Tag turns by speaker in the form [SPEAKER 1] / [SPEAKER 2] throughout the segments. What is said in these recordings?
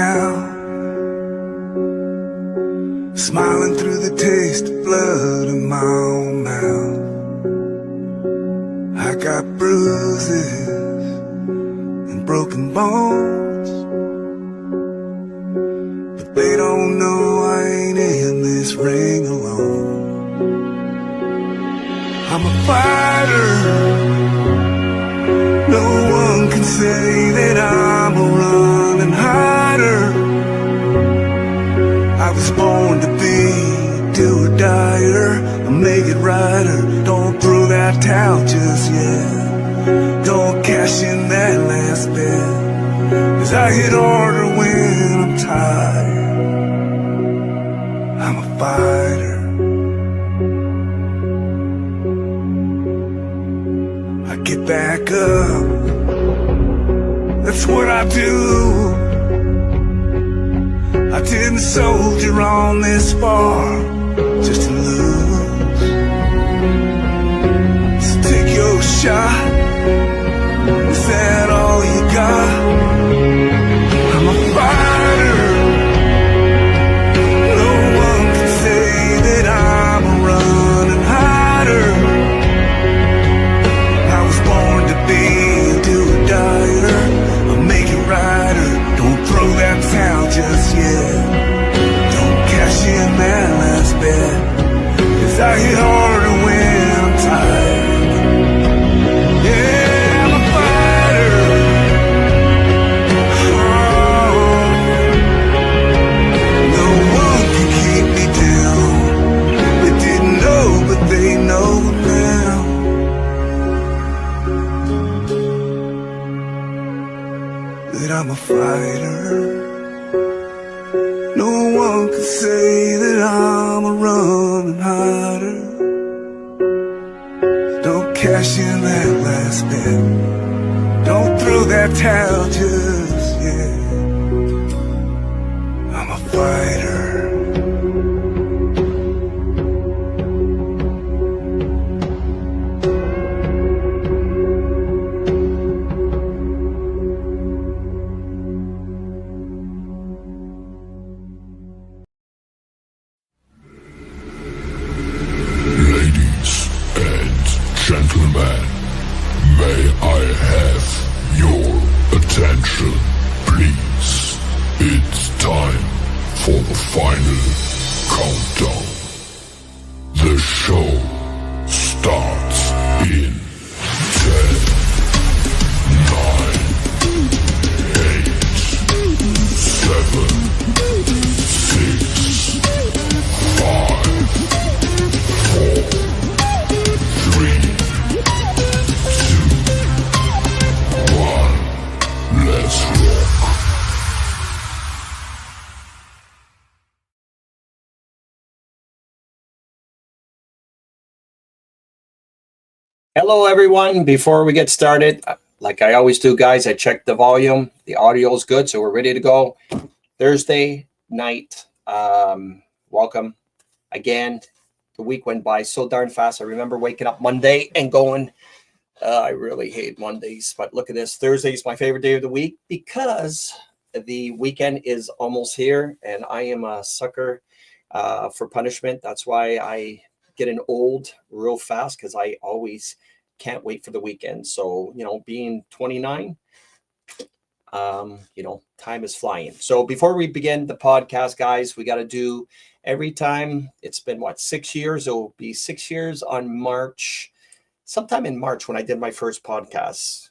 [SPEAKER 1] now, smiling through the taste of blood in my own mouth. I got bruises and broken bones, but they don't know I ain't in this ring alone. I'm a fighter, no one can say that I'm a running hider. I was born to be a do-or-dyer, a make-it-righter. Don't throw that towel just yet, don't cash in that last bet, 'cause I hit harder when I'm tired. I'm a fighter. I get back up, that's what I do. I didn't soldier on this far just to lose. So take your shot, is that all you got? I'm a fighter, no one can say that I'm a running hider. I was born to be a do-or-dyer, a make-it-righter. Don't throw that towel just yet, don't cash in that last bet, 'cause I hit harder when I'm tired. Yeah, I'm a fighter. Oh, no one can keep me down. They didn't know, but they know now. That I'm a fighter. No one can say that I'm a running hider. Don't cash in that last bet, don't throw that towel just yet. I'm a fighter.
[SPEAKER 2] Ladies and gentlemen, may I have your attention, please? It's time for the final countdown. The show starts in 10, 9, 8, 7, 6, 5, 4, 3, 2, 1. Let's rock.
[SPEAKER 3] Hello, everyone. Before we get started, like I always do, guys, I check the volume. The audio is good, so we're ready to go. Thursday night. Welcome again. The week went by so darn fast. I remember waking up Monday and going, I really hate Mondays, but look at this. Thursday is my favorite day of the week because the weekend is almost here, and I am a sucker for punishment. That's why I getting old real fast, because I always can't wait for the weekend. So, being 29, time is flying. So before we begin the podcast, guys, we got to do every time. It's been 6 years. It will be 6 years on March, sometime in March when I did my first podcast.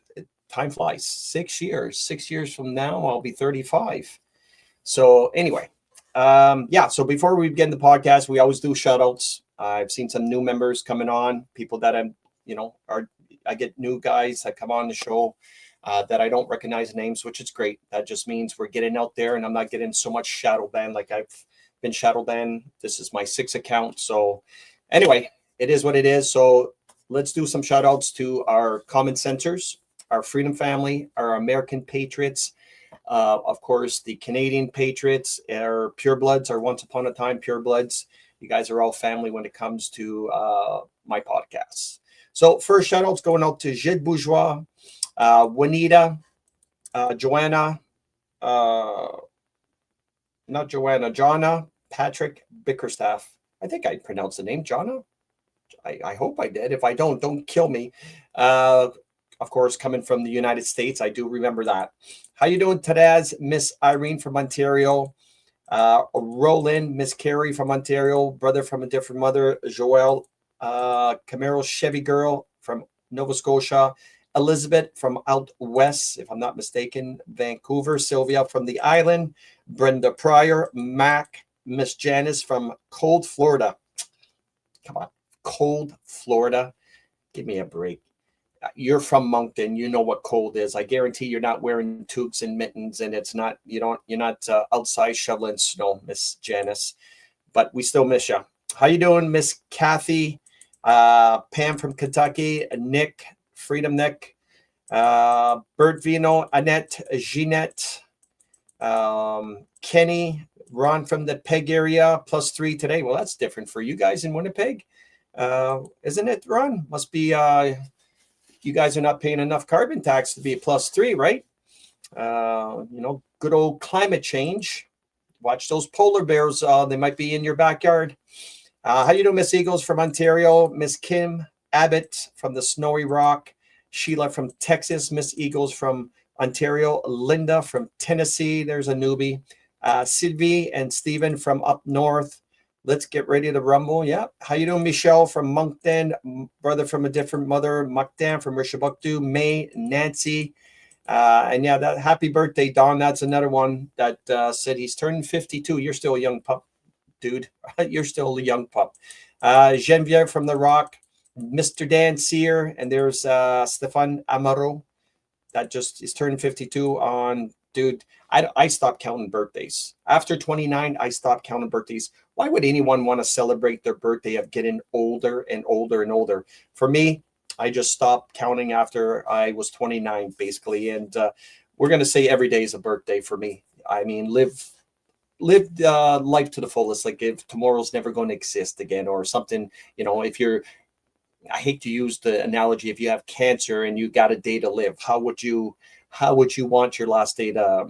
[SPEAKER 3] Time flies. 6 years. 6 years from now, I'll be 35. So anyway, so before we begin the podcast, we always do shout outs. I've seen some new members coming on, people that I get new guys that come on the show that I don't recognize names, which is great. That just means we're getting out there and I'm not getting so much shadow ban like I've been shadow banned. This is my 6th account. So anyway, it is what it is. So let's do some shout outs to our common centers, our Freedom Family, our American Patriots, of course, the Canadian Patriots, our Purebloods, our Once Upon a Time Purebloods. You guys are all family when it comes to my podcasts. So first shout outs going out to Gilles Bourgeois, Juanita, Joanna, not Joanna, Jonna Patrick Bickerstaff. I think I pronounced the name Jonna. I hope I did. If I don't kill me. Of course, coming from the United States, I do remember that. How you doing, Tadaz? Miss Irene from Ontario. Roland, Miss Carrie from Ontario. Brother from a different mother, Joel. Camaro Chevy girl from Nova Scotia. Elizabeth from out west, if I'm not mistaken. Vancouver. Sylvia from the island. Brenda Pryor. Mac. Miss Janice from cold Florida. Come on. Cold Florida. Give me a break. You're from Moncton. You know what cold is. I guarantee you're not wearing toques and mittens, and you're not outside shoveling snow, Miss Janice. But we still miss you. How you doing, Miss Kathy? Pam from Kentucky. Nick, Freedom Nick. Bert Vino, Annette, Jeanette, Kenny, Ron from the Peg area, +3 today. Well, that's different for you guys in Winnipeg. Isn't it, Ron? Must be you guys are not paying enough carbon tax to be a +3, right? Good old climate change. Watch those polar bears. They might be in your backyard. How you doing, Miss Eagles from Ontario? Miss Kim Abbott from the Snowy Rock. Sheila from Texas. Miss Eagles from Ontario. Linda from Tennessee. There's a newbie. Sylvie and Stephen from up north. Let's get ready to rumble. Yeah. How you doing, Michelle from Moncton? Brother from a different mother. Mukdan from Rishabuktu. May, Nancy. And yeah, that happy birthday, Don. That's another one that said he's turning 52. You're still a young pup, dude. You're still a young pup. Genevieve from the Rock. Mr. Dan Sear. And there's Stefan Amaro. That just is turning 52 on, dude. I stopped counting birthdays. After 29, I stopped counting birthdays. Why would anyone want to celebrate their birthday of getting older and older and older? For me, I just stopped counting after I was 29, basically. And we're going to say every day is a birthday for me. I mean, live life to the fullest. Like if tomorrow's never going to exist again or something, if you're, I hate to use the analogy, if you have cancer and you got a day to live, how would you want your last day to,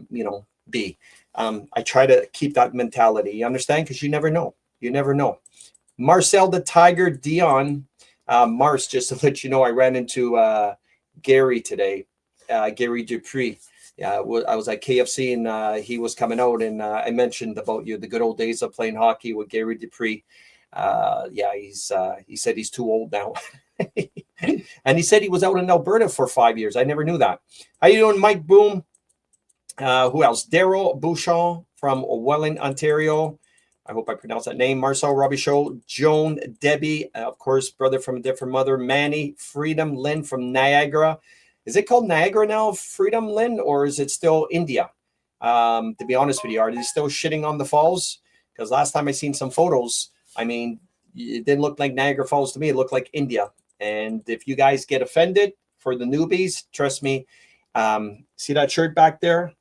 [SPEAKER 3] be? I try to keep that mentality. You understand? Because you never know. You never know. Marcel the Tiger Dion. Mars, just to let you know, I ran into Gary today, Gary Dupree. I was at KFC and he was coming out and I mentioned about the good old days of playing hockey with Gary Dupree. He said he's too old now. And he said he was out in Alberta for 5 years. I never knew that. How you doing, Mike Boom? Who else? Daryl Bouchon from Welland, Ontario. I hope I pronounced that name. Marcel Robichaud, Joan, Debbie, of course, brother from a different mother, Manny, Freedom, Lynn from Niagara. Is it called Niagara now, Freedom, Lynn, or is it still India? To be honest with you, are they still shitting on the falls? Because last time I seen some photos, I mean, it didn't look like Niagara Falls to me. It looked like India. And if you guys get offended for the newbies, trust me, see that shirt back there,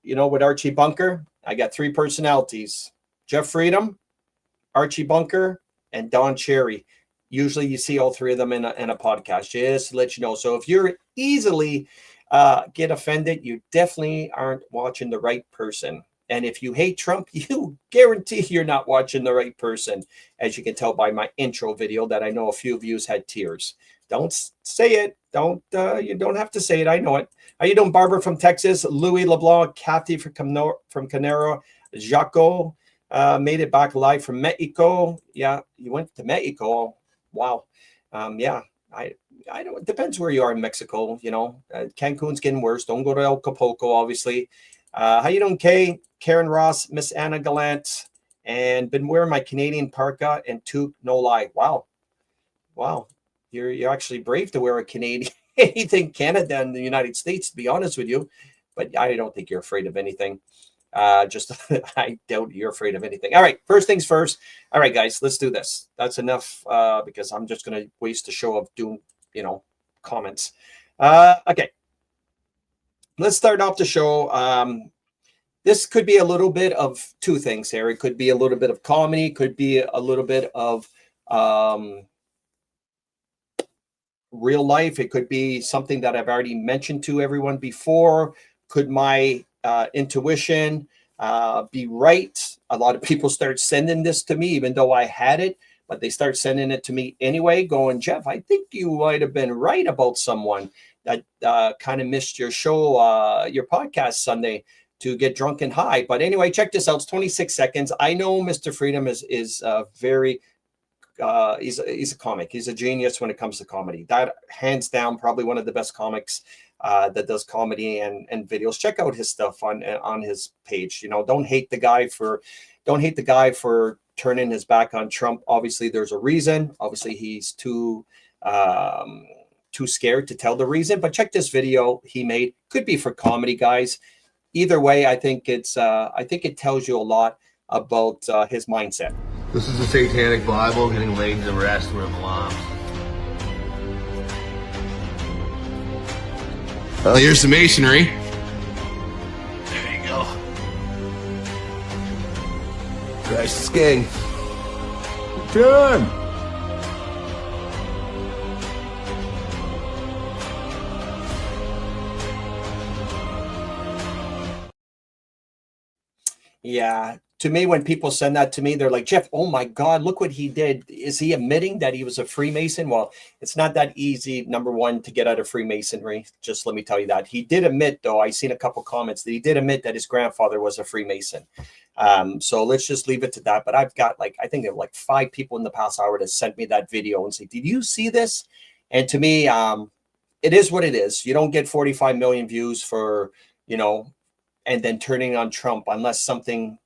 [SPEAKER 3] with Archie Bunker? I got 3 personalities. Jeff Freedom, Archie Bunker, and Don Cherry. Usually you see all 3 of them in a podcast, just to let you know. So if you're easily get offended, you definitely aren't watching the right person. And if you hate Trump, you guarantee you're not watching the right person, as you can tell by my intro video that I know a few of you had tears. Don't say it. You don't have to say it. I know it. How you doing, Barbara from Texas? Louis LeBlanc, Kathy from Canero, Jaco made it back live from Mexico. Yeah, you went to Mexico. Wow. I don't. It depends where you are in Mexico. Cancun's getting worse. Don't go to Acapulco, obviously. How you doing, Kay? Karen Ross, Miss Anna Gallant, and been wearing my Canadian parka and toque, no lie. Wow. You're actually brave to wear a Canadian anything Canada and the United States, to be honest with you. But I don't think you're afraid of anything. I doubt you're afraid of anything. All right, first things first. All right, guys, let's do this. That's enough because I'm just going to waste the show of doing, comments. Okay. Let's start off the show. This could be a little bit of 2 things here. It could be a little bit of comedy, could be a little bit of real life. It could be something that I've already mentioned to everyone before. Could my intuition be right. A lot of people start sending this to me, even though I had it, but they start sending it to me anyway, going, Jeff, I think you might have been right about someone that kind of missed your show, your podcast Sunday to get drunk and high. But anyway, check this out. It's 26 seconds. I know Mr. Freedom is very, he's a comic. He's a genius when it comes to comedy. That hands down, probably one of the best comics that does comedy and videos. Check out his stuff on his page. You know, don't hate the guy for turning his back on Trump. Obviously, there's a reason. Obviously, he's too scared to tell the reason. But check this video he made. Could be for comedy, guys. Either way, I think it tells you a lot about his mindset.
[SPEAKER 4] This is the Satanic Bible getting laid to rest where it belongs.
[SPEAKER 5] Well, here's the masonry.
[SPEAKER 4] There you go.
[SPEAKER 5] Christ is king.
[SPEAKER 2] John!
[SPEAKER 3] Yeah. To me, when people send that to me, they're like, Jeff, oh my God, look what he did. Is he admitting that he was a Freemason? Well, it's not that easy, number one, to get out of Freemasonry. Just let me tell you that. He did admit, though, I seen a couple comments that he did admit that his grandfather was a Freemason. So let's just leave it to that. But I've got I think there were 5 people in the past hour that sent me that video and say, did you see this? And to me, it is what it is. You don't get 45 million views for, and then turning on Trump unless something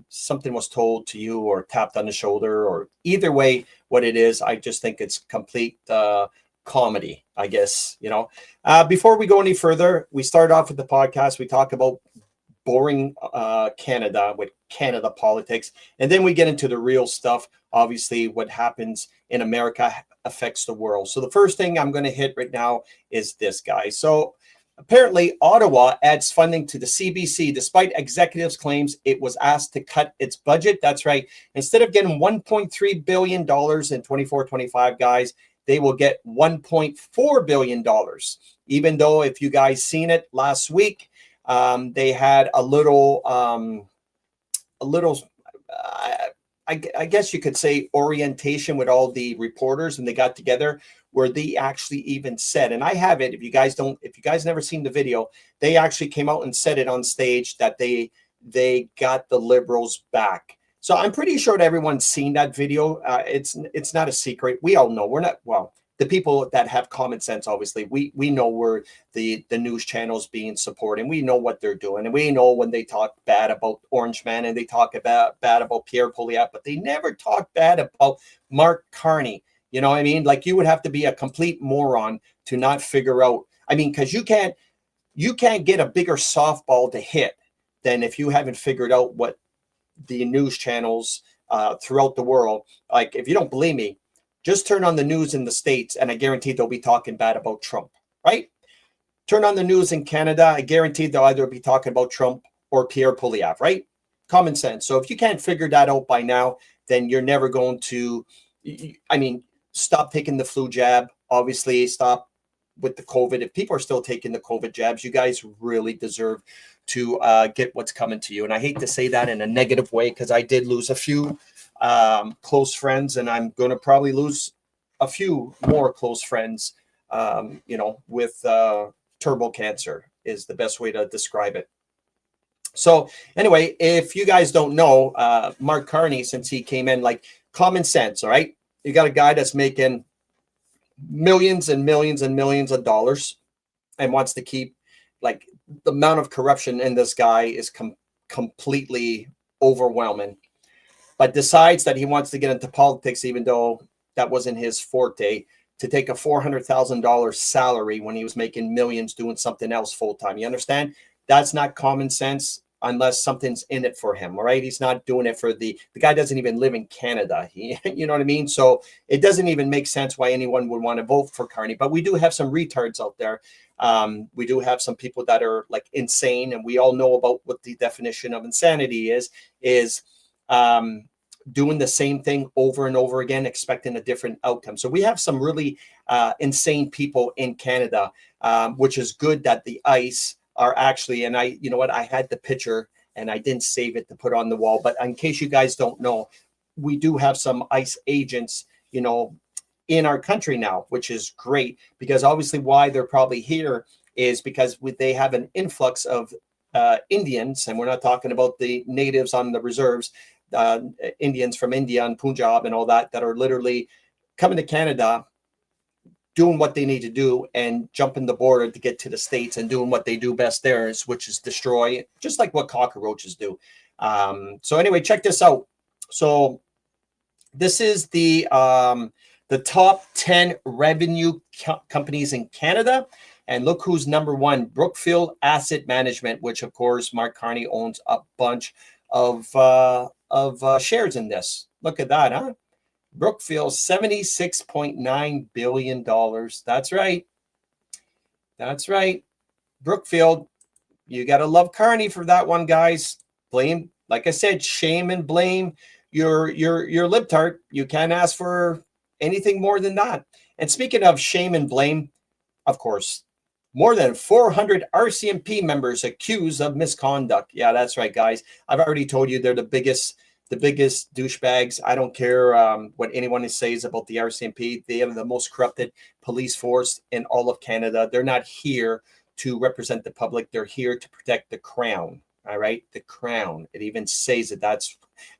[SPEAKER 3] something was told to you or tapped on the shoulder, or either way, what it is, I just think it's complete comedy, I guess. Before we go any further, we start off with the podcast. We talk about boring Canada with Canada politics, and then we get into the real stuff. Obviously, what happens in America affects the world. So the first thing I'm going to hit right now is this, guys. So apparently, Ottawa adds funding to the CBC despite executives' claims it was asked to cut its budget. That's right. Instead of getting $1.3 billion in 24-25, guys, they will get $1.4 billion. Even though, if you guys seen it last week, they had a little, I guess you could say, orientation with all the reporters, and they got together where they actually even said, and I have it, if you guys never seen the video, they actually came out and said it on stage that they got the Liberals back. So I'm pretty sure that everyone's seen that video. It's not a secret. We all know. The people that have common sense, obviously, we know where the news channels being supported, and we know what they're doing, and we know when they talk bad about Orange Man and they talk bad about Pierre Poilievre, but they never talk bad about Mark Carney. You know what I mean? Like, you would have to be a complete moron to not figure out. I mean, because you can't get a bigger softball to hit than if you haven't figured out what the news channels throughout the world. Like, if you don't believe me, just turn on the news in the States, and I guarantee they'll be talking bad about Trump, right? Turn on the news in Canada, I guarantee they'll either be talking about Trump or Pierre Poilievre, right? Common sense. So if you can't figure that out by now, then you're never going to, stop taking the flu jab. Obviously, stop with the COVID. If people are still taking the COVID jabs, you guys really deserve to get what's coming to you. And I hate to say that in a negative way, because I did lose a few close friends, and I'm going to probably lose a few more close friends, with turbo cancer is the best way to describe it. So anyway, if you guys don't know, Mark Carney, since he came in, common sense, all right? You got a guy that's making millions and millions and millions of dollars and wants to keep, the amount of corruption in this guy is completely overwhelming, but decides that he wants to get into politics, even though that wasn't his forte, to take a $400,000 salary when he was making millions doing something else full time. You understand? That's not common sense unless something's in it for him. All right. He's not doing it for the guy doesn't even live in Canada. You know what I mean? So it doesn't even make sense why anyone would want to vote for Carney. But we do have some retards out there. We do have some people that are insane. And we all know about what the definition of insanity is doing the same thing over and over again, expecting a different outcome. So we have some really insane people in Canada, which is good that the ICE are actually, and I had the picture and I didn't save it to put on the wall. But in case you guys don't know, we do have some ICE agents, in our country now, which is great, because obviously why they're probably here is because they have an influx of Indians, and we're not talking about the natives on the reserves, Indians from India and Punjab and all that are literally coming to Canada, doing what they need to do and jumping the border to get to the States and doing what they do best there, which is destroy, just like what cockroaches do. So anyway, check this out. So this is the top 10 revenue companies in Canada. And look who's number one, Brookfield Asset Management, which of course Mark Carney owns a bunch of shares in this. Look at that, huh? Brookfield, $76.9 billion. That's right. That's right. Brookfield, you got to love Carney for that one, guys. Blame, like I said, shame and blame your libtard. You can't ask for anything more than that. And speaking of shame and blame, of course, more than 400 RCMP members accused of misconduct. Yeah, that's right, guys. I've already told you they're the biggest douchebags. I don't care what anyone says about the RCMP. They have the most corrupted police force in all of Canada. They're not here to represent the public. They're here to protect the crown. All right, the crown. It even says it.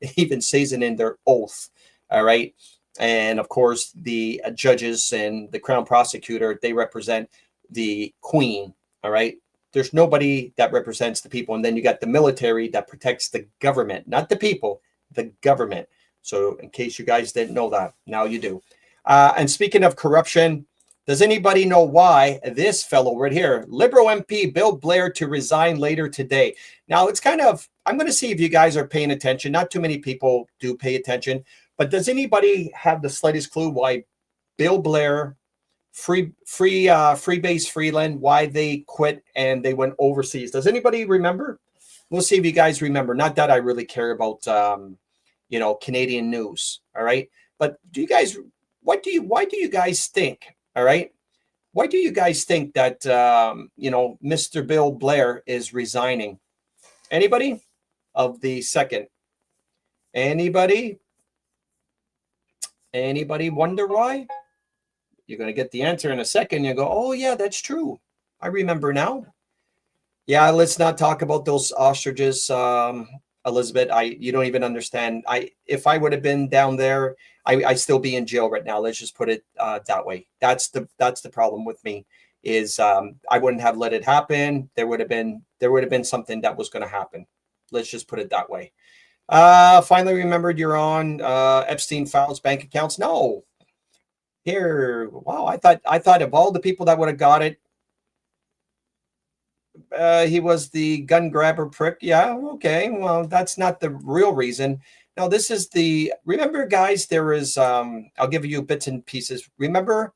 [SPEAKER 3] It even says it in their oath. All right, and of course the judges and the crown prosecutor, they represent the queen. All right, there's nobody that represents the people. And then you got the military that protects the government, not the people, the government. So in case you guys didn't know that, now you do. And speaking of corruption, does anybody know why this fellow right here, Liberal MP Bill Blair, to resign later today? Now it's kind of, I'm going to see if you guys are paying attention. Not too many people do pay attention, but does anybody have the slightest clue why Bill Blair, Freebase Freeland, why they quit and they went overseas? Does anybody remember? We'll see if you guys remember. Not that I really care about, Canadian news. All right. But why do you guys think? All right. Why do you guys think that, Mr. Bill Blair is resigning? Anybody of the second? Anybody wonder why? You're going to get the answer in a second. You go, oh, yeah, that's true. I remember now. Yeah, let's not talk about those ostriches, Elizabeth. You don't even understand. If I would have been down there, I'd still be in jail right now. Let's just put it that way. That's the problem with me is I wouldn't have let it happen. There would have been something that was going to happen. Let's just put it that way. Finally remembered you're on Epstein files bank accounts. No. Here, wow, I thought of all the people that would have got it, he was the gun grabber prick. Yeah, okay. Well, that's not the real reason. Now, this is remember, guys, there is, I'll give you bits and pieces. Remember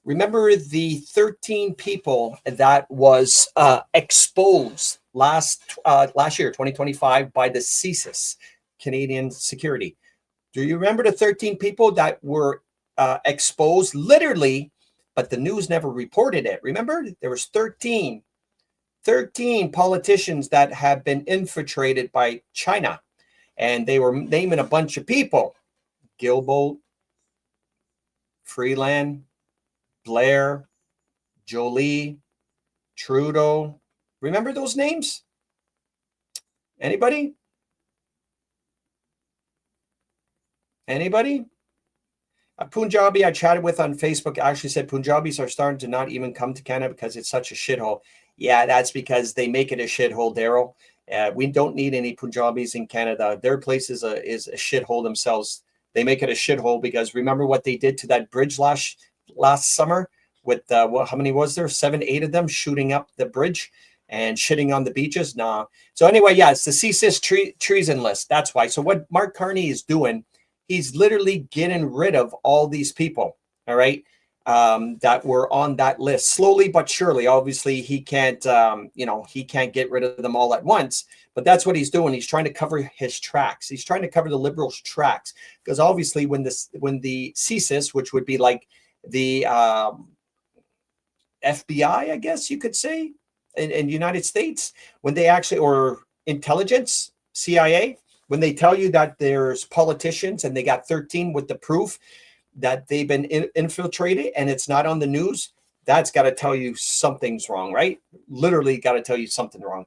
[SPEAKER 3] the 13 people that was exposed last year, 2025, by the CSIS, Canadian Security. Do you remember the 13 people that were exposed literally, but the news never reported it? Remember, there was 13 politicians that have been infiltrated by China, and they were naming a bunch of people: Guilbeault, Freeland, Blair, Jolie, Trudeau. Remember those names? Anybody? A Punjabi I chatted with on Facebook actually said Punjabis are starting to not even come to Canada because it's such a shithole. Yeah, that's because they make it a shithole, Daryl. We don't need any Punjabis in Canada. Their place is a shithole themselves. They make it a shithole because remember what they did to that bridge last summer with how many was there? 7, 8 of them shooting up the bridge and shitting on the beaches? Nah. So anyway, yeah, it's the CSIS treason list. That's why. So what Mark Carney is doing, he's literally getting rid of all these people, all right, that were on that list slowly but surely. Obviously, he can't, he can't get rid of them all at once, but that's what he's doing. He's trying to cover his tracks. He's trying to cover the Liberals' tracks because obviously when the CSIS, which would be like the FBI, I guess you could say, in the United States, when they actually, or intelligence, CIA, when they tell you that there's politicians and they got 13 with the proof that they've been infiltrated and it's not on the news, that's got to tell you something's wrong, right? Literally got to tell you something wrong.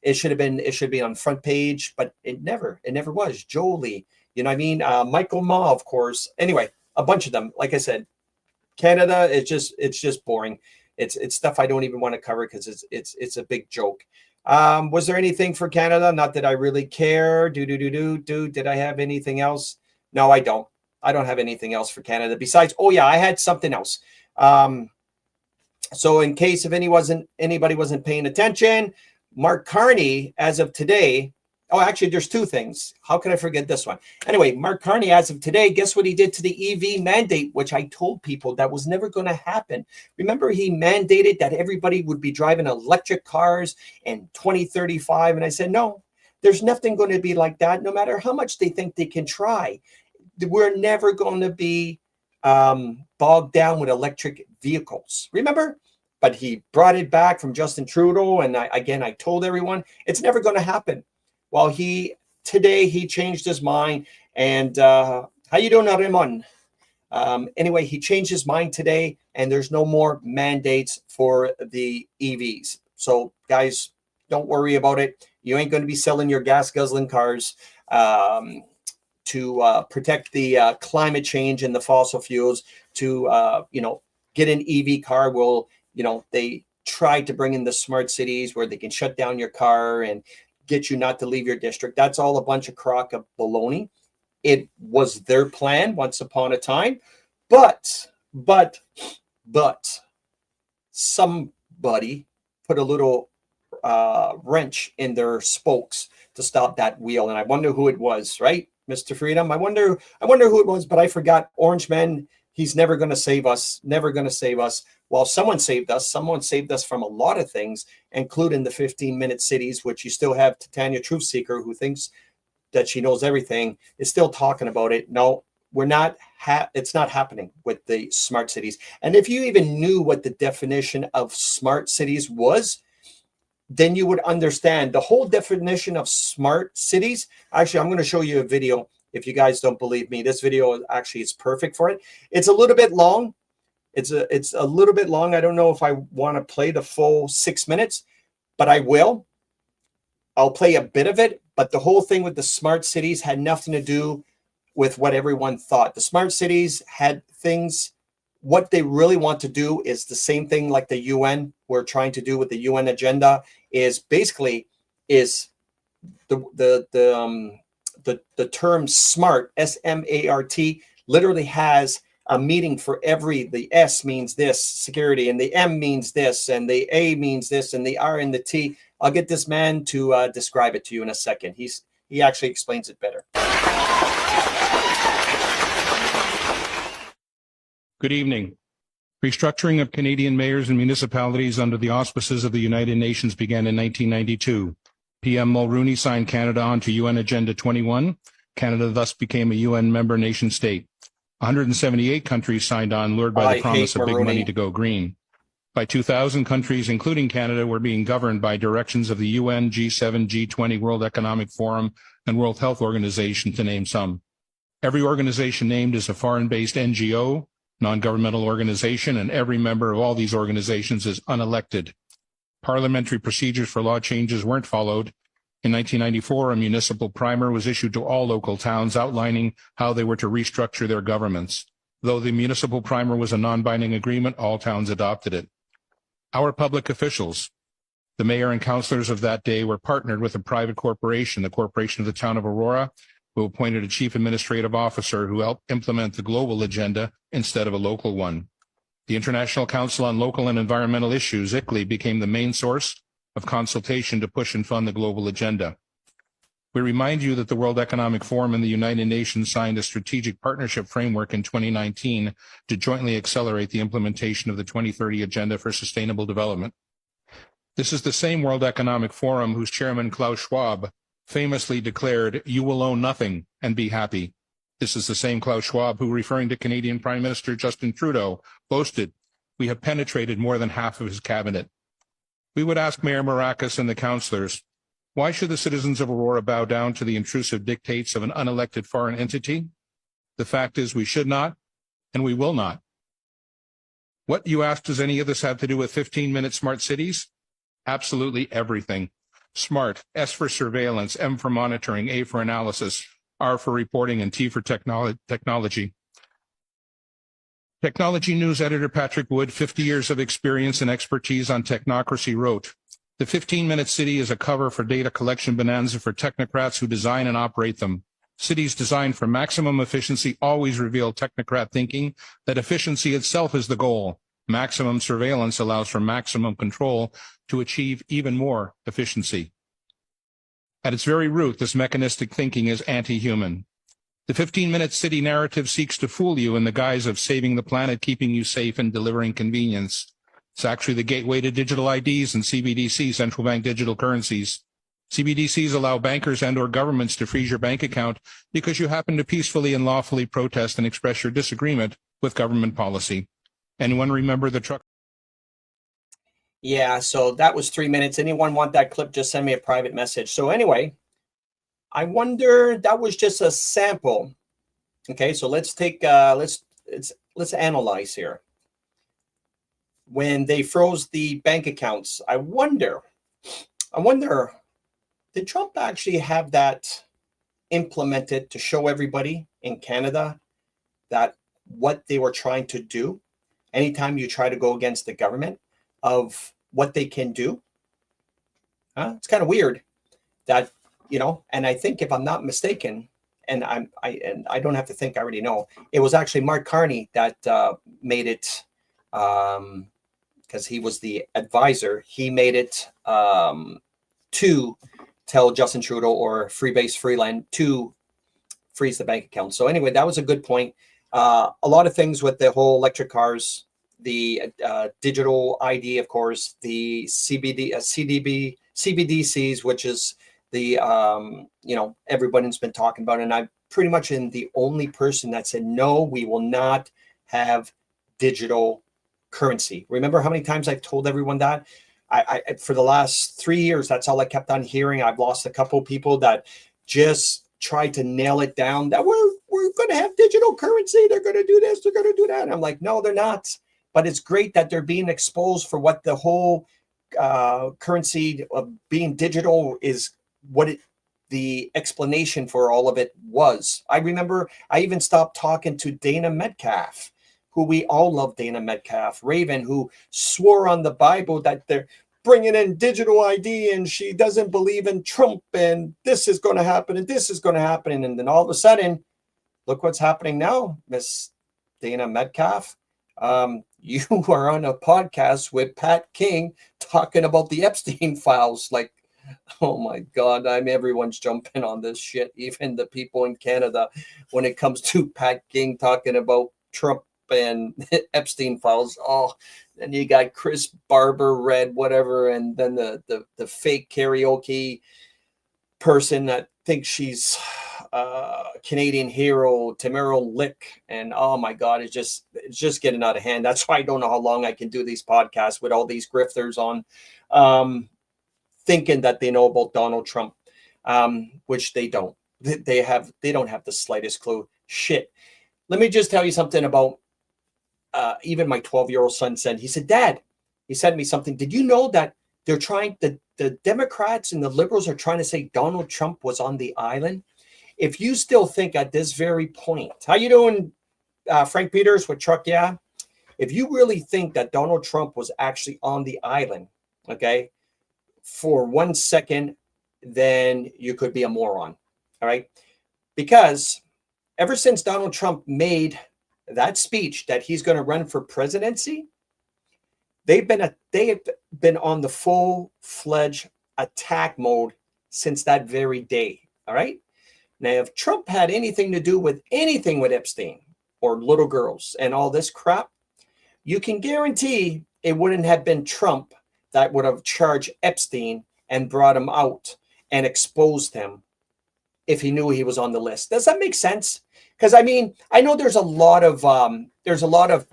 [SPEAKER 3] It should be on front page, but it never was. Jolie, you know what I mean? Michael Ma, of course. Anyway, a bunch of them. Like I said, Canada, it's just boring. It's stuff I don't even want to cover because it's a big joke. Was there anything for Canada? Not that I really care. Did I have anything else? No, I don't. I don't have anything else for Canada besides, oh yeah, I had something else. So in case if anybody wasn't paying attention, Mark Carney, as of today, oh, actually, there's two things. How can I forget this one? Anyway, Mark Carney, as of today, guess what he did to the EV mandate, which I told people that was never going to happen. Remember, he mandated that everybody would be driving electric cars in 2035. And I said, no, there's nothing going to be like that, no matter how much they think they can try. We're never going to be bogged down with electric vehicles. Remember? But he brought it back from Justin Trudeau. And I told everyone it's never going to happen. Well, today he changed his mind. And how you doing, Raymond? Anyway, he changed his mind today, and there's no more mandates for the EVs. So, guys, don't worry about it. You ain't going to be selling your gas guzzling cars to protect the climate change and the fossil fuels. To get an EV car. Will they tried to bring in the smart cities where they can shut down your car and get you not to leave your district. That's all a bunch of crock of baloney. It was their plan once upon a time, but somebody put a little wrench in their spokes to stop that wheel. And I wonder who it was, right, Mr. Freedom? I wonder who it was, but I forgot. Orange Man, he's never going to save us, never going to save us. Well, someone saved us. Someone saved us from a lot of things, including the 15-minute cities, which you still have Tanya Truthseeker, who thinks that she knows everything, is still talking about it. No, we're not. It's not happening with the smart cities. And if you even knew what the definition of smart cities was, then you would understand the whole definition of smart cities. Actually, I'm going to show you a video. If you guys don't believe me, this video actually is perfect for it. It's a little bit long. It's a little bit long. I don't know if I want to play the full 6 minutes, but I will. I'll play a bit of it, but the whole thing with the smart cities had nothing to do with what everyone thought. The smart cities had things, what they really want to do is the same thing like the UN we're trying to do with the UN agenda is basically is the term smart, S-M-A-R-T, literally has a meaning for the S means this, security, and the M means this, and the A means this, and the R and the T. I'll get this man to describe it to you in a second. He actually explains it better.
[SPEAKER 6] Good evening. Restructuring of Canadian mayors and municipalities under the auspices of the United Nations began in 1992. PM Mulrooney signed Canada onto UN Agenda 21. Canada thus became a UN member nation state. 178 countries signed on, lured by the promise of big money to go green. By 2000, countries, including Canada, were being governed by directions of the UN, G7, G20, World Economic Forum, and World Health Organization, to name some. Every organization named is a foreign-based NGO, non-governmental organization, and every member of all these organizations is unelected. Parliamentary procedures for law changes weren't followed. In 1994, a municipal primer was issued to all local towns outlining how they were to restructure their governments. Though the municipal primer was a non-binding agreement, all towns adopted it. Our public officials, the mayor and councillors of that day, were partnered with a private corporation, the Corporation of the Town of Aurora, who appointed a chief administrative officer who helped implement the global agenda instead of a local one. The International Council on Local and Environmental Issues, ICLEI, became the main source of consultation to push and fund the global agenda. We remind you that the World Economic Forum and the United Nations signed a strategic partnership framework in 2019 to jointly accelerate the implementation of the 2030 Agenda for Sustainable Development. This is the same World Economic Forum whose chairman, Klaus Schwab, famously declared, "You will own nothing and be happy." This is the same Klaus Schwab who, referring to Canadian Prime Minister Justin Trudeau, boasted, "We have penetrated more than half of his cabinet." We would ask Mayor Maracas and the councillors, Why should the citizens of Aurora bow down to the intrusive dictates of an unelected foreign entity? The fact is we should not, and we will not. What, you ask, does any of this have to do with 15-minute smart cities? Absolutely everything. SMART, S for surveillance, M for monitoring, A for analysis, R for reporting, and T for technology. Technology News editor Patrick Wood, 50 years of experience and expertise on technocracy, wrote, "The 15-minute city is a cover for data collection bonanza for technocrats who design and operate them. Cities designed for maximum efficiency always reveal technocrat thinking that efficiency itself is the goal. Maximum surveillance allows for maximum control to achieve even more efficiency." At its very root, this mechanistic thinking is anti-human. The 15-minute city narrative seeks to fool you in the guise of saving the planet, keeping you safe, and delivering convenience. It's actually the gateway to digital IDs and CBDC, central bank digital currencies. CBDCs allow bankers and or governments to freeze your bank account because you happen to peacefully and lawfully protest and express your disagreement with government policy. Anyone remember the truck?
[SPEAKER 3] Yeah, so that was 3 minutes. Anyone want that clip, just send me a private message. So anyway, I wonder, that was just a sample. Okay, so let's take let's analyze here. When they froze the bank accounts, I wonder, did Trump actually have that implemented to show everybody in Canada that what they were trying to do anytime you try to go against the government, of what they can do? It's kind of weird that, you know, and I think, if I'm not mistaken, and I don't have to think, I already know, it was actually Mark Carney that made it, because he was the advisor, he made it to tell Justin Trudeau or Freebase Freeland to freeze the bank account. So anyway, that was a good point. A lot of things with the whole electric cars, the digital ID, of course, the CBDCs, which is the, everybody's been talking about. And I pretty much am the only person that said, no, we will not have digital currency. Remember how many times I've told everyone that? I for the last 3 years, that's all I kept on hearing. I've lost a couple people that just tried to nail it down that we're going to have digital currency. They're going to do this. They're going to do that. And I'm like, no, they're not. But it's great that they're being exposed for what the whole currency of being digital is, the explanation for all of it was. I remember I even stopped talking to Dana Metcalf, who we all love, Dana Metcalf, Raven, who swore on the Bible that they're bringing in digital ID and she doesn't believe in Trump and this is going to happen and this is going to happen. And then all of a sudden, look what's happening now, Miss Dana Metcalf. You are on a podcast with Pat King talking about the Epstein files. Like, oh my God, everyone's jumping on this shit, even the people in Canada, when it comes to Pat King talking about Trump and Epstein files. Oh, and you got Chris Barber, Red, whatever, and then the fake karaoke person that thinks she's Canadian hero, Tamara Lick, and oh my God, it's just getting out of hand. That's why I don't know how long I can do these podcasts with all these grifters on, thinking that they know about Donald Trump, which they don't. They don't have the slightest clue. Shit. Let me just tell you something about. Even my 12-year-old son said, he said, Dad, he sent me something. Did you know that they're trying, the Democrats and the liberals are trying to say Donald Trump was on the island? If you still think at this very point, how you doing, Frank Peters with Truck Yeah? If you really think that Donald Trump was actually on the island, okay, for 1 second, then you could be a moron, all right? Because ever since Donald Trump made that speech that he's going to run for presidency, they have been on the full-fledged attack mode since that very day. All right. Now, if Trump had anything to do with anything with Epstein or little girls and all this crap, you can guarantee it wouldn't have been Trump that would have charged Epstein and brought him out and exposed him if he knew he was on the list. Does that make sense? Because I know there's a lot of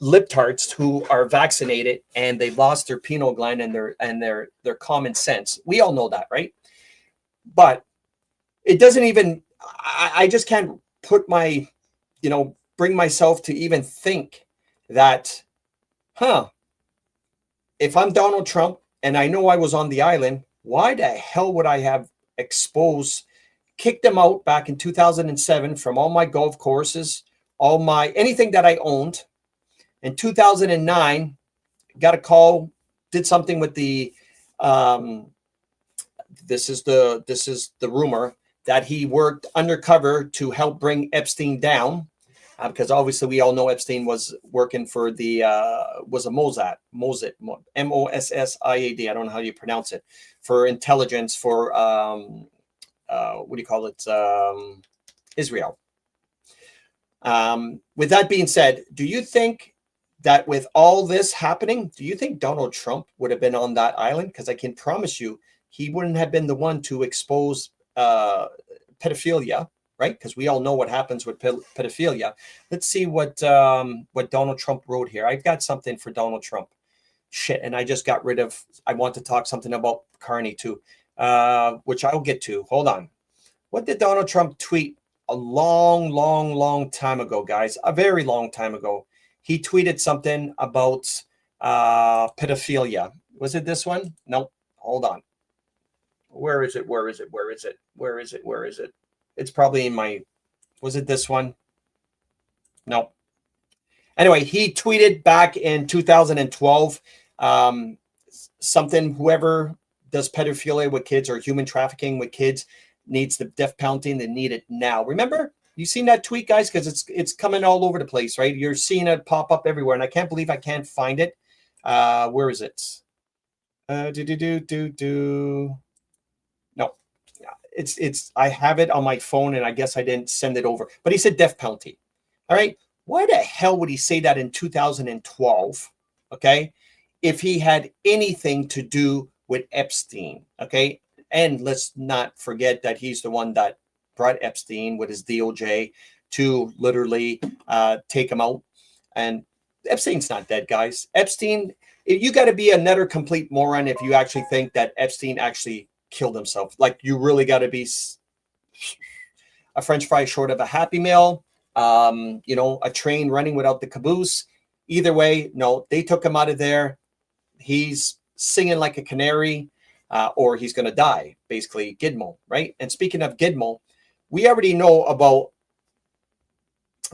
[SPEAKER 3] libtards who are vaccinated and they've lost their pineal gland and their common sense. We all know that, right? But it doesn't even, I just can't put my, bring myself to even think that, if I'm Donald Trump and I know I was on the island, why the hell would I have kicked them out back in 2007 from all my golf courses, anything that I owned. In 2009, got a call, did something with the, this is the rumor that he worked undercover to help bring Epstein down, because obviously we all know Epstein was working for the was a Mossad, Mossiad. I don't know how you pronounce it, for intelligence for what do you call it? Israel. With that being said, do you think that with all this happening, do you think Donald Trump would have been on that island? Because I can promise you, he wouldn't have been the one to expose pedophilia, right? Because we all know what happens with pedophilia. Let's see what Donald Trump wrote here. I've got something for Donald Trump. Shit, and I just got rid of. I want to talk something about Carney too, which I'll get to. Hold on. What did Donald Trump tweet a long time ago, guys? A very long time ago. He tweeted something about pedophilia. Was it this one? No. Hold on. Where is it? It's probably in my, was it this one? No. Anyway, he tweeted back in 2012, something, whoever does pedophilia with kids or human trafficking with kids needs the death penalty, and they need it now. Remember? You seen that tweet, guys? Because it's coming all over the place, right? You're seeing it pop up everywhere, and I can't believe I can't find it. Where is it? No, it's. I have it on my phone, and I guess I didn't send it over. But he said death penalty. All right. Why the hell would he say that in 2012? Okay, if he had anything to do with Epstein. Okay, and let's not forget that he's the one that brought Epstein with his DOJ to literally take him out. And Epstein's not dead, guys. Epstein, you got to be a nutter complete moron if you actually think that Epstein actually killed himself. Like, you really got to be a French fry short of a Happy Meal, a train running without the caboose. Either way, no, they took him out of there. He's singing like a canary, or he's going to die, basically, Gizmo, right? And speaking of Gizmo, we already know about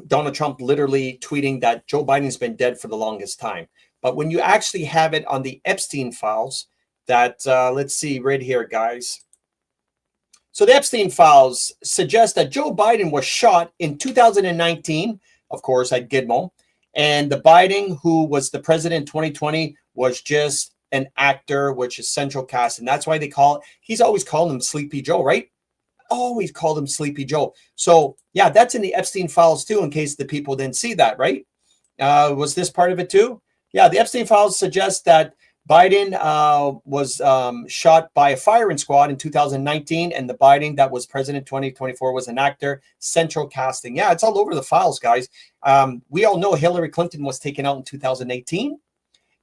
[SPEAKER 3] Donald Trump literally tweeting that Joe Biden's been dead for the longest time. But when you actually have it on the Epstein files, that, let's see right here, guys. So the Epstein files suggest that Joe Biden was shot in 2019, of course, at Gizmo. And the Biden, who was the president in 2020, was just an actor, which is central cast. And that's why he's always called him Sleepy Joe, right? Always called him Sleepy Joe. So yeah, that's in the Epstein files too, in case the people didn't see that, right? Was this part of it too? Yeah, the Epstein files suggest that Biden was shot by a firing squad in 2019, and the Biden that was president 2024 was an actor, central casting. Yeah, it's all over the files, guys. We all know Hillary Clinton was taken out in 2018,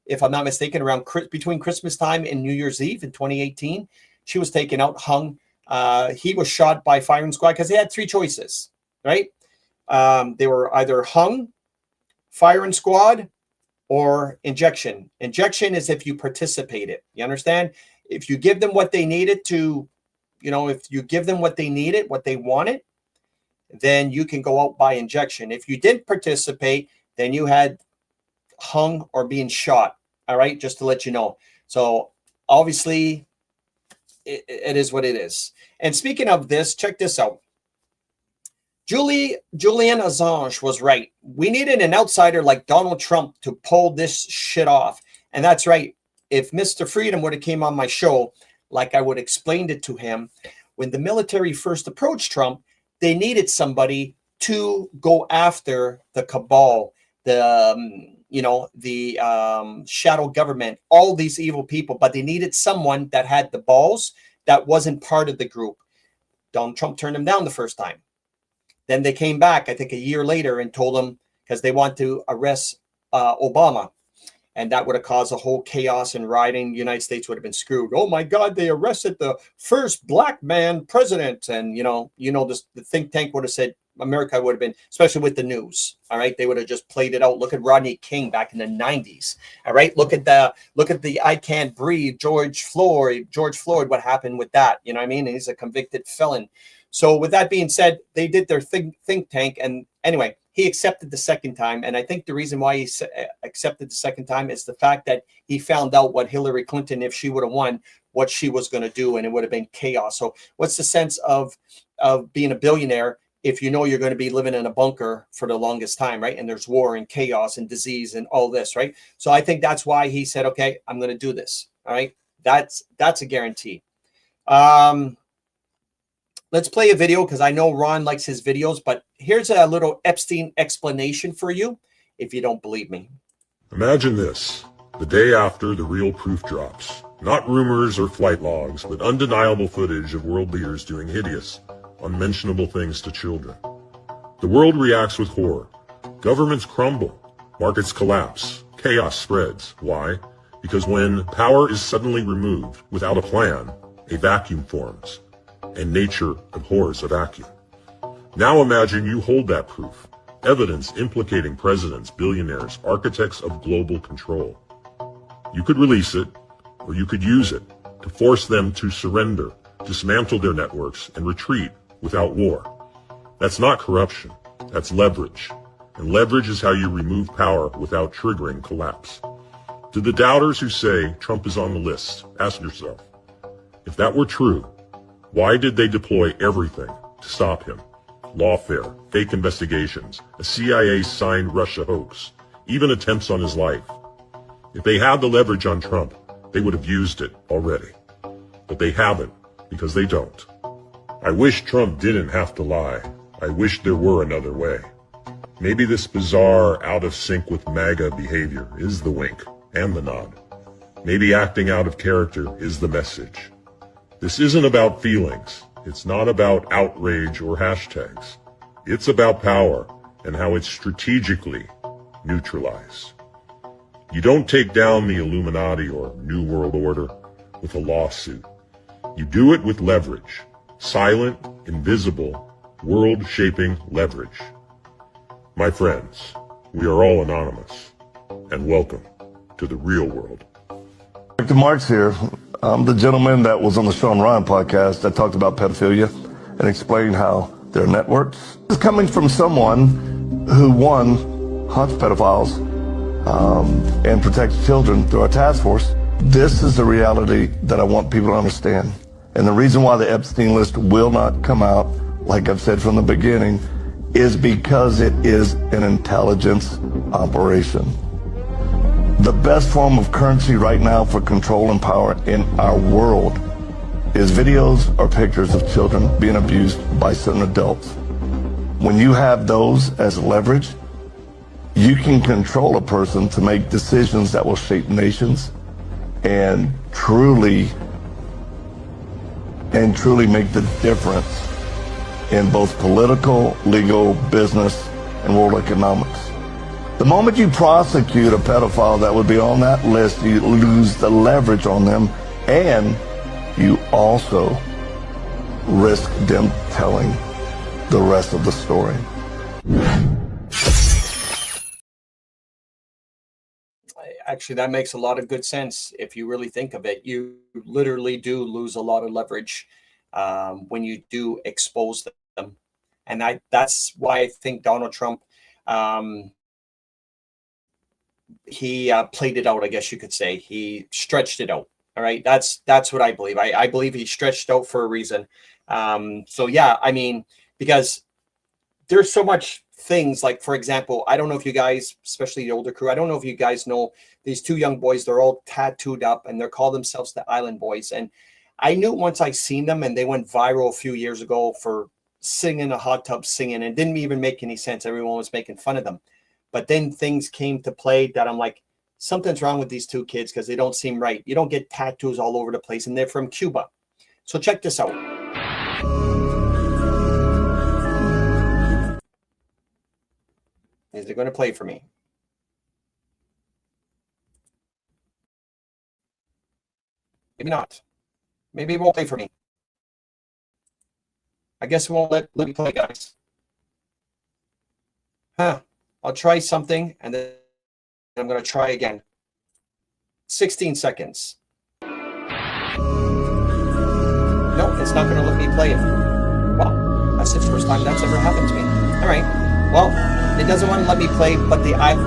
[SPEAKER 3] if I'm not mistaken, around between Christmas time and New Year's Eve in 2018. She was taken out, hung. He was shot by firing squad because they had three choices, right? They were either hung, firing squad, or injection. Injection is if you participated. You understand? If you give them what they needed to, if you give them what they needed, what they wanted, then you can go out by injection. If you didn't participate, then you had hung or being shot. All right, just to let you know. So obviously, it is what it is. And speaking of this, check this out. Julian Assange was right. We needed an outsider like Donald Trump to pull this shit off. And that's right. If Mr. Freedom would have came on my show, like I would have explained it to him, when the military first approached Trump, they needed somebody to go after the cabal, the shadow government, all these evil people, but they needed someone that had the balls that wasn't part of the group. Donald Trump turned him down the first time. Then they came back, I think, a year later and told him, because they want to arrest Obama. And that would have caused a whole chaos and rioting. The United States would have been screwed. Oh my God, they arrested the first black man president. And the think tank would have said America would have been, especially with the news. All right. They would have just played it out. Look at Rodney King back in the 90s. All right. Look at the I Can't Breathe, George Floyd, what happened with that? You know what I mean? And he's a convicted felon. So with that being said, they did their think tank. And anyway, he accepted the second time. And I think the reason why he accepted the second time is the fact that he found out what Hillary Clinton, if she would have won, what she was going to do, and it would have been chaos. So what's the sense of being a billionaire if you know you're going to be living in a bunker for the longest time, right? And there's war and chaos and disease and all this, right? So I think that's why he said, okay, I'm going to do this. All right. That's a guarantee. Let's play a video because I know Ron likes his videos, but here's a little Epstein explanation for you if you don't believe me.
[SPEAKER 7] Imagine this, the day after the real proof drops. Not rumors or flight logs, but undeniable footage of world leaders doing hideous, unmentionable things to children. The world reacts with horror. Governments crumble. Markets collapse. Chaos spreads. Why? Because when power is suddenly removed without a plan, a vacuum forms. And nature abhors a vacuum. Now imagine you hold that proof, evidence implicating presidents, billionaires, architects of global control. You could release it, or you could use it to force them to surrender, dismantle their networks, and retreat without war. That's not corruption, that's leverage. And leverage is how you remove power without triggering collapse. To the doubters who say Trump is on the list, ask yourself, if that were true, why did they deploy everything to stop him? Lawfare, fake investigations, a CIA-signed Russia hoax, even attempts on his life. If they had the leverage on Trump, they would have used it already. But they haven't, because they don't. I wish Trump didn't have to lie. I wish there were another way. Maybe this bizarre, out of sync with MAGA behavior is the wink and the nod. Maybe acting out of character is the message. This isn't about feelings. It's not about outrage or hashtags. It's about power and how it's strategically neutralized. You don't take down the Illuminati or New World Order with a lawsuit. You do it with leverage. Silent, invisible, world-shaping leverage. My friends, we are all anonymous. And welcome to the real world.
[SPEAKER 8] Victor Marks here. I'm the gentleman that was on the Sean Ryan podcast that talked about pedophilia and explained how there are networks. This is coming from someone who, one, hunts pedophiles and protects children through our task force. This is the reality that I want people to understand. And the reason why the Epstein list will not come out, like I've said from the beginning, is because it is an intelligence operation. The best form of currency right now for control and power in our world is videos or pictures of children being abused by certain adults. When you have those as leverage, you can control a person to make decisions that will shape nations and truly make the difference in both political, legal, business, and world economics. The moment you prosecute a pedophile that would be on that list, you lose the leverage on them, and you also risk them telling the rest of the story.
[SPEAKER 3] Actually, that makes a lot of good sense. If you really think of it, you literally do lose a lot of leverage when you do expose them. And that's why I think Donald Trump, he played it out, I guess you could say. He stretched it out. All right. That's what I believe. I believe he stretched out for a reason. So, yeah, I mean, because there's so much things like, for example, I don't know if you guys, especially the older crew, I don't know if you guys know these two young boys, they're all tattooed up and they're called themselves the Island Boys. And I knew once I seen them and they went viral a few years ago for singing in a hot tub singing, and it didn't even make any sense. Everyone was making fun of them. But then things came to play that I'm like, something's wrong with these two kids because they don't seem right. You don't get tattoos all over the place, and they're from Cuba. So check this out. Is it going to play for me? Maybe not. Maybe it won't play for me. I guess it won't let me play, guys. Huh. I'll try something, and then I'm going to try again. 16 seconds. No, it's not going to let me play it. Well, that's the first time that's ever happened to me. All right. Well, it doesn't want to let me play, but the Island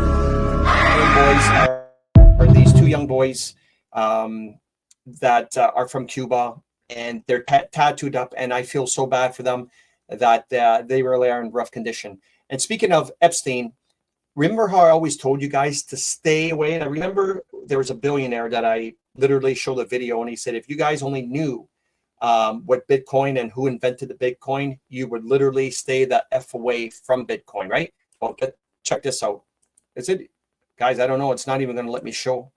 [SPEAKER 3] Boys are these two young boys that are from Cuba, and they're tattooed up, and I feel so bad for them that they really are in rough condition. And speaking of Epstein, remember how I always told you guys to stay away? And I remember there was a billionaire that I literally showed a video, and he said, if you guys only knew what Bitcoin and who invented the Bitcoin, you would literally stay the F away from Bitcoin, right? Well, check this out. Is it, guys, I don't know. It's not even going to let me show.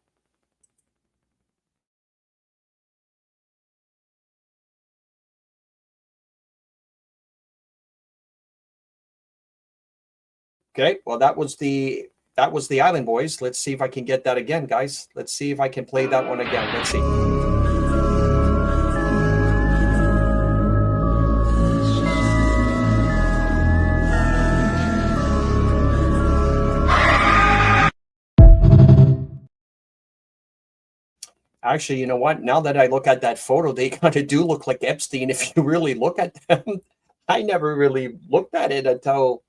[SPEAKER 3] Okay, well, that was the Island Boys. Let's see if I can get that again, guys. Let's see if I can play that one again. Let's see. Actually, you know what? Now that I look at that photo, they kind of do look like Epstein if you really look at them. I never really looked at it until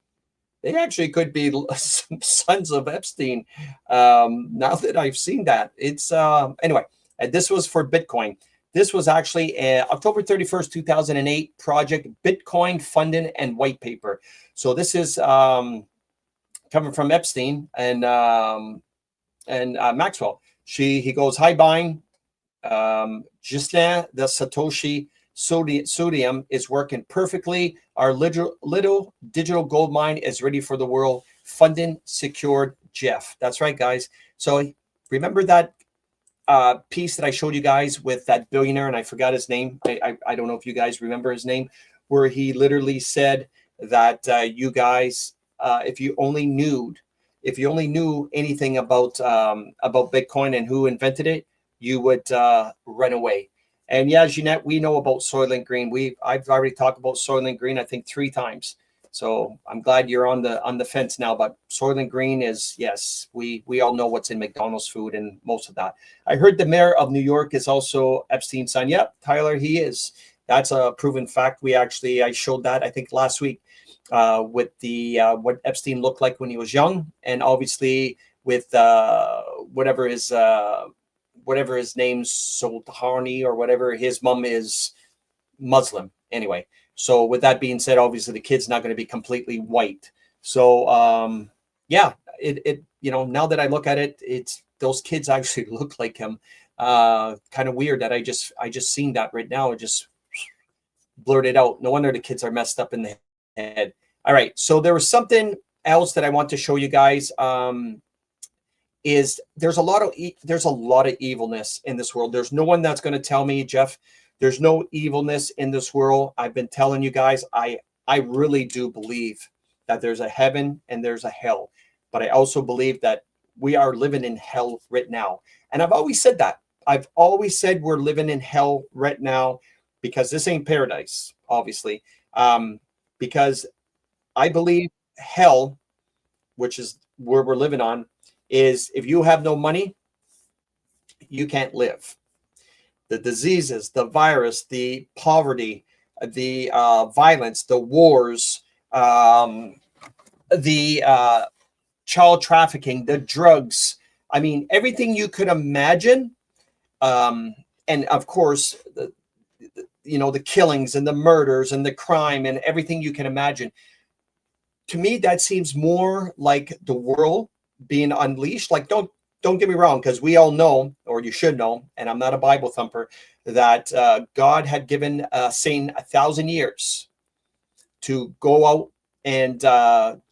[SPEAKER 3] they actually could be sons of Epstein. Now that I've seen that, it's anyway. This was for Bitcoin. This was actually October 31st, 2008 project Bitcoin funding and white paper. So this is coming from Epstein and Maxwell. He goes, hi, Bine. Gislain, the Satoshi sodium is working perfectly. Our little digital gold mine is ready for the world. Funding secured, Jeff. That's right, guys. So remember that piece that I showed you guys with that billionaire, and I forgot his name. I don't know if you guys remember his name, where he literally said that you guys, if you only knew anything about Bitcoin and who invented it, you would run away. And yeah, Jeanette, we know about Soylent Green. I've already talked about Soylent Green, I think 3 times. So I'm glad you're on the fence now. But Soylent Green is, yes, we all know what's in McDonald's food and most of that. I heard the mayor of New York is also Epstein's son. Yep, Tyler, he is. That's a proven fact. I showed that, I think, last week with the what Epstein looked like when he was young, and obviously with whatever his name's Sultani or whatever, his mom is Muslim anyway. So with that being said, obviously the kid's not going to be completely white. So yeah, it now that I look at it, it's those kids actually look like him. Kind of weird that I just seen that right now. It just blurted out. No wonder the kids are messed up in the head. All right, so there was something else that I want to show you guys. Is there's a lot of evilness in this world. There's no one that's going to tell me, Jeff, there's no evilness in this world. I've been telling you guys, I really do believe that there's a heaven and there's a hell. But I also believe that we are living in hell right now. And I've always said that. I've always said we're living in hell right now because this ain't paradise, obviously. Because I believe hell, which is where we're living on, is if you have no money, you can't live. The diseases, the virus, the poverty, the violence, the wars, the child trafficking, the drugs. I mean, everything you could imagine. And of course, the killings and the murders and the crime and everything you can imagine. To me, that seems more like the world being unleashed. Like, don't get me wrong, because we all know, or you should know, and I'm not a Bible thumper, that God had given Satan 1,000 years to go out and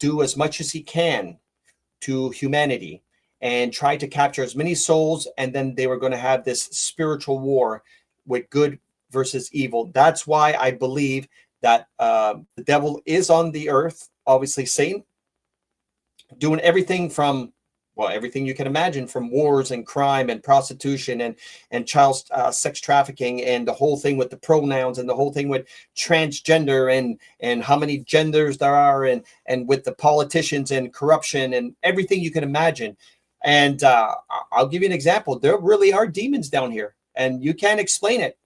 [SPEAKER 3] do as much as he can to humanity and try to capture as many souls, and then they were going to have this spiritual war with good versus evil. That's why I believe that the devil is on the earth, obviously Satan, doing everything from well, everything you can imagine, from wars and crime and prostitution and child sex trafficking, and the whole thing with the pronouns, and the whole thing with transgender, and how many genders there are, and with the politicians and corruption and everything you can imagine. And I'll give you an example. There really are demons down here, and you can't explain it.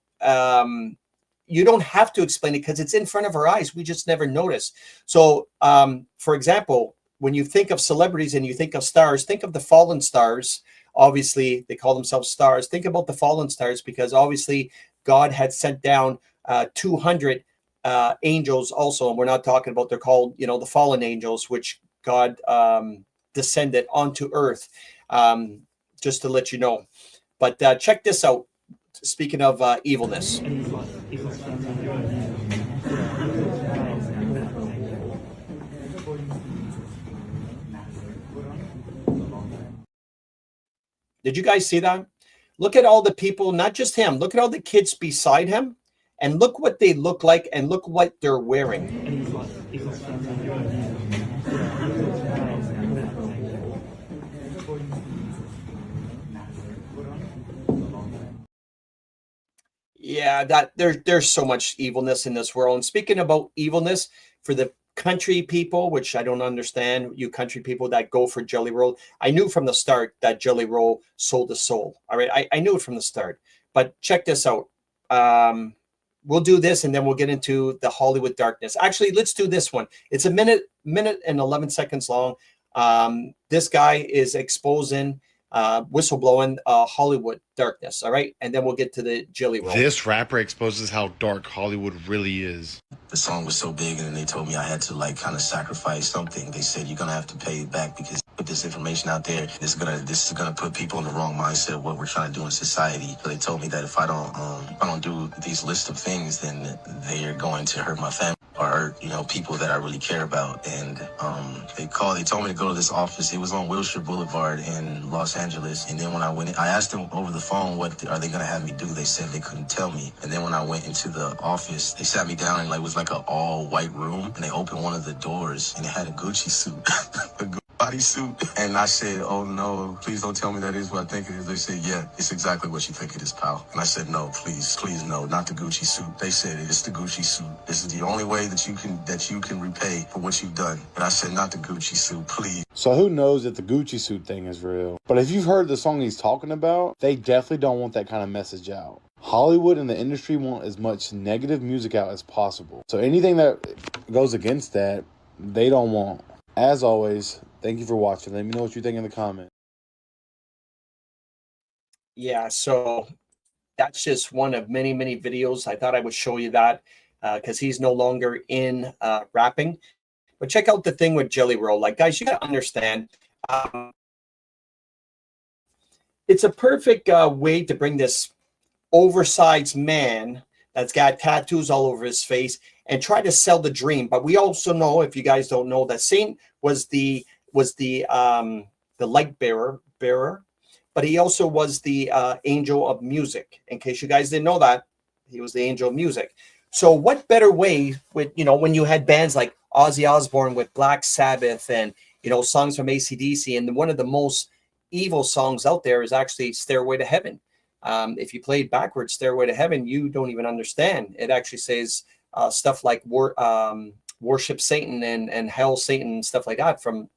[SPEAKER 3] You don't have to explain it because it's in front of our eyes. We just never notice. So, for example, when you think of celebrities and you think of stars, think of the fallen stars. Obviously, they call themselves stars. Think about the fallen stars, because obviously God had sent down 200 angels also. And we're not talking about, they're called, the fallen angels, which God descended onto earth, just to let you know. But check this out. Speaking of evilness. Did you guys see that? Look at all the people, not just him. Look at all the kids beside him, and look what they look like, and look what they're wearing. Yeah, that there's so much evilness in this world. And speaking about evilness, for the country people, which I don't understand, you country people that go for Jelly Roll, I knew from the start that Jelly Roll sold his soul. All right, I knew it from the start. But check this out. We'll do this, and then we'll get into the Hollywood darkness. Actually, let's do this one. It's a minute and 11 seconds long. This guy is exposing whistleblowing Hollywood darkness. All right, and then we'll get to the Jelly Roll.
[SPEAKER 9] This rapper exposes how dark Hollywood really is.
[SPEAKER 10] The song was so big, and then they told me I had to kind of sacrifice something. They said, you're gonna have to pay it back because put this information out there, this is gonna put people in the wrong mindset of what we're trying to do in society. So they told me that if I don't do these list of things, then they are going to hurt my family or hurt people that I really care about. And they told me to go to this office. It was on Wilshire Boulevard in Los Angeles. And then when I went in, I asked them over the phone, what are they gonna have me do? They said they couldn't tell me. And then when I went into the office, they sat me down and it was like an all white room, and they opened one of the doors and it had a Gucci suit, a bodysuit. And I said, oh no, please don't tell me that is what I think it is. They said, yeah, it's exactly what you think it is, pal. And I said, no, please no, not the Gucci suit. They said, it's the Gucci suit. This is the only way that you can repay for what you've done. And I said, not the Gucci suit, please.
[SPEAKER 2] So who knows if the Gucci suit thing is real? But if you've heard the song he's talking about, they definitely don't want that kind of message out. Hollywood and the industry want as much negative music out as possible. So anything that goes against that, they don't want. As always, thank you for watching. Let me know what you think in the comments.
[SPEAKER 3] Yeah, so that's just one of many, many videos. I thought I would show you that because he's no longer in rapping. But check out the thing with Jelly Roll. Like, guys, you got to understand. It's a perfect way to bring this oversized man that's got tattoos all over his face and try to sell the dream. But we also know, if you guys don't know, that Saint was the light bearer, but he also was the angel of music. In case you guys didn't know that, he was the angel of music. So what better way with, when you had bands like Ozzy Osbourne with Black Sabbath and, songs from AC/DC, and one of the most evil songs out there is actually Stairway to Heaven. If you play backwards, Stairway to Heaven, you don't even understand. It actually says stuff like worship Satan and hell Satan and stuff like that. From,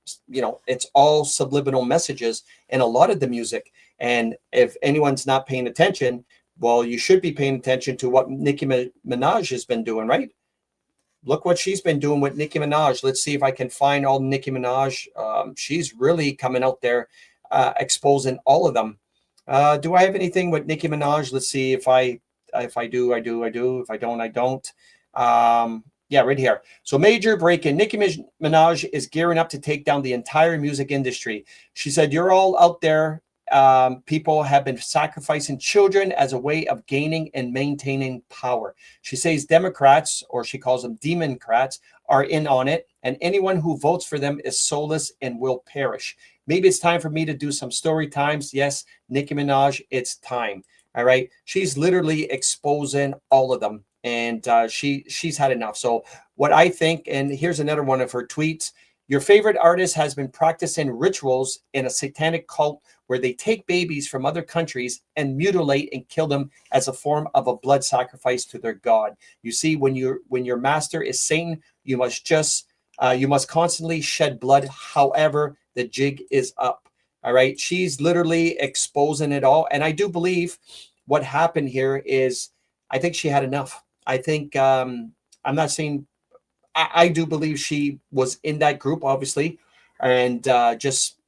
[SPEAKER 3] it's all subliminal messages in a lot of the music. And if anyone's not paying attention, well, you should be paying attention to what Nicki Minaj has been doing, right? Look what she's been doing with Nicki Minaj. Let's see if I can find all Nicki Minaj. She's really coming out there exposing all of them. Do I have anything with Nicki Minaj? Let's see if I do, I do. If I don't, I don't. Yeah, right here. So major break-in. Nicki Minaj is gearing up to take down the entire music industry. She said, you're all out there. People have been sacrificing children as a way of gaining and maintaining power. She says Democrats, or she calls them Democrats, are in on it, and anyone who votes for them is soulless and will perish. Maybe it's time for me to do some story times. Yes, Nicki Minaj, it's time. All right. She's literally exposing all of them, and she's had enough. So what I think, and here's another one of her tweets. Your favorite artist has been practicing rituals in a satanic cult where they take babies from other countries and mutilate and kill them as a form of a blood sacrifice to their god. You see, when your master is Satan, you must constantly shed blood. However, the jig is up. All right. She's literally exposing it all. And I do believe what happened here is, I think she had enough. I think, I'm not saying, I do believe she was in that group, obviously, and just,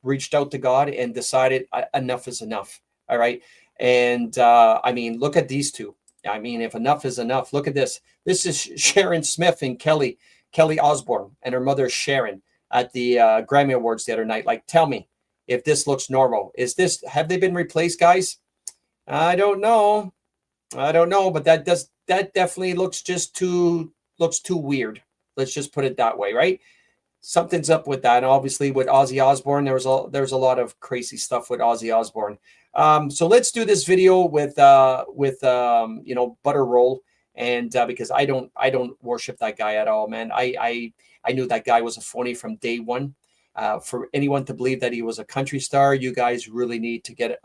[SPEAKER 3] reached out to God and decided enough is enough. All right. And I mean, look at these two. I mean, if enough is enough, look at this. This is Sharon Smith and Kelly Osbourne and her mother Sharon at the Grammy Awards the other night. Like, tell me if this looks normal. Have they been replaced, guys? I don't know, but that definitely looks too weird. Let's just put it that way, right? Something's up with that. And obviously with Ozzy Osbourne, there's a lot of crazy stuff with Ozzy Osbourne. So let's do this video with Butter Roll, and because I don't worship that guy at all, man. I knew that guy was a phony from day one. For anyone to believe that he was a country star, you guys really need to get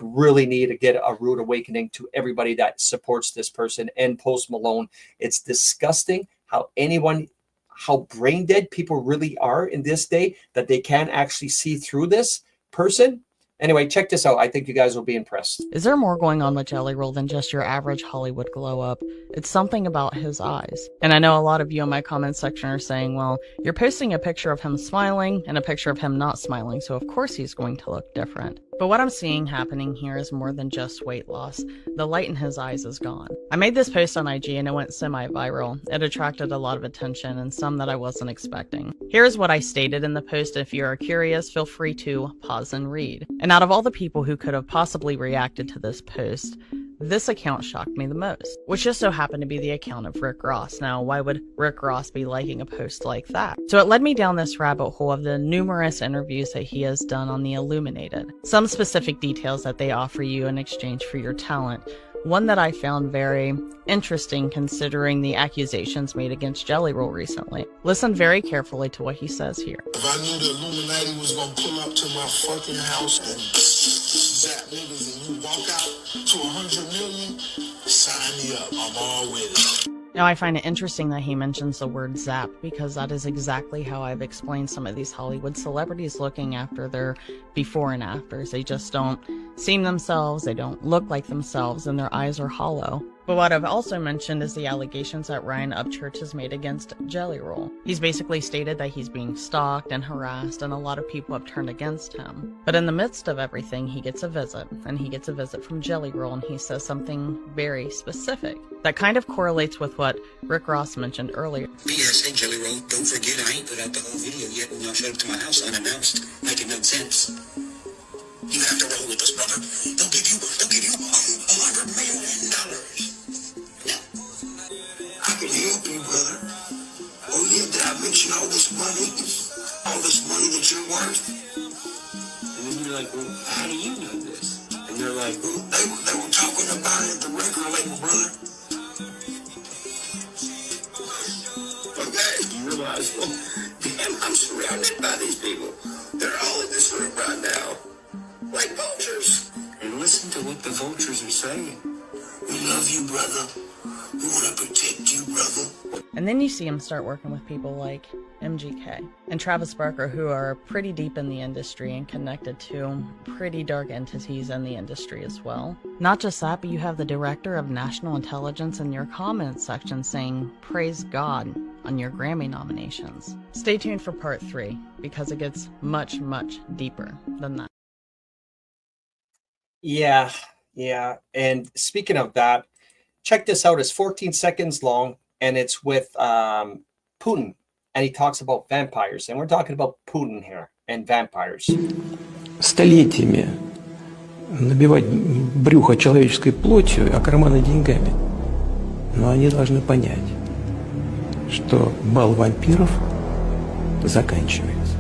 [SPEAKER 3] really need to get a rude awakening to everybody that supports this person and Post Malone. It's disgusting how brain dead people really are in this day, that they can't actually see through this person. Anyway, check this out. I think you guys will be impressed.
[SPEAKER 11] Is there more going on with Jelly Roll than just your average Hollywood glow up? It's something about his eyes. And I know a lot of you in my comment section are saying, well, you're posting a picture of him smiling and a picture of him not smiling, so of course he's going to look different. But what I'm seeing happening here is more than just weight loss. The light in his eyes is gone. I made this post on IG and it went semi-viral. It attracted a lot of attention and some that I wasn't expecting. Here's what I stated in the post. If you are curious, feel free to pause and read. And out of all the people who could have possibly reacted to this post, this account shocked me the most, which just so happened to be the account of Rick Ross. Now, why would Rick Ross be liking a post like that? So it led me down this rabbit hole of the numerous interviews that he has done on The Illuminated. Some specific details that they offer you in exchange for your talent. One that I found very interesting considering the accusations made against Jelly Roll recently. Listen very carefully to what he says here.
[SPEAKER 12] If I knew the Illuminati was gonna pull up to my fucking house and zap niggas and you walk out to 100 million, sign me up. I'm all with it.
[SPEAKER 11] Now, I find it interesting that he mentions the word zap because that is exactly how I've explained some of these Hollywood celebrities looking after their before and afters. They just don't seem themselves, they don't look like themselves, and their eyes are hollow. But what I've also mentioned is the allegations that Ryan Upchurch has made against Jelly Roll. He's basically stated that he's being stalked and harassed, and a lot of people have turned against him. But in the midst of everything, he gets a visit, and he gets a visit from Jelly Roll, and he says something very specific that kind of correlates with what Rick Ross mentioned earlier.
[SPEAKER 12] P.S. Hey, Jelly Roll, don't forget I ain't put out the whole video yet when y'all showed up to my house unannounced, making no sense. You have to roll with us, brother. They'll give you $100 million. I can help you, brother. Oh yeah, did I mention all this money that you're worth? And then you're like, well, how do you know this? And they're like, well, they were talking about it at the record label, brother. Okay, you realize, well, damn, I'm surrounded by these people. They're all in this room right now, like vultures. And listen to what the vultures are saying. We love you, brother. We want to protect you, brother.
[SPEAKER 11] And then you see him start working with people like MGK and Travis Barker, who are pretty deep in the industry and connected to pretty dark entities in the industry as well. Not just that, but you have the director of national intelligence in your comments section saying, praise God on your Grammy nominations. Stay tuned for part 3 because it gets much, much deeper than that.
[SPEAKER 3] Yeah. And speaking of that, check this out. It's 14 seconds long, and it's with Putin, and he talks about vampires. And we're talking about Putin here and vampires.
[SPEAKER 13] Столетиями набивать брюхо человеческой плотью, а карманы деньгами. Но они должны понять, что бал вампиров заканчивается.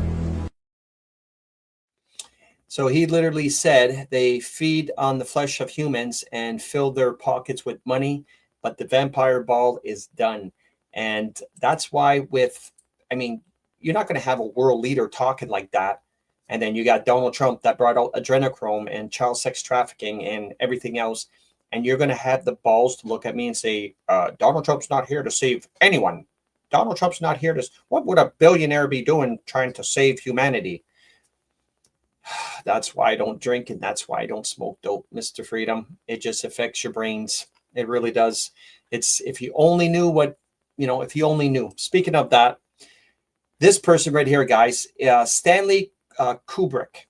[SPEAKER 3] So he literally said they feed on the flesh of humans and fill their pockets with money, but the vampire ball is done. And that's why you're not going to have a world leader talking like that. And then you got Donald Trump that brought out adrenochrome and child sex trafficking and everything else. And you're going to have the balls to look at me and say, Donald Trump's not here to save anyone. Donald Trump's not here to... What would a billionaire be doing trying to save humanity? That's why I don't drink, and that's why I don't smoke dope, Mr. Freedom. It just affects your brains. It really does. It's, if you only knew what, if you only knew. Speaking of that, this person right here, guys, Stanley Kubrick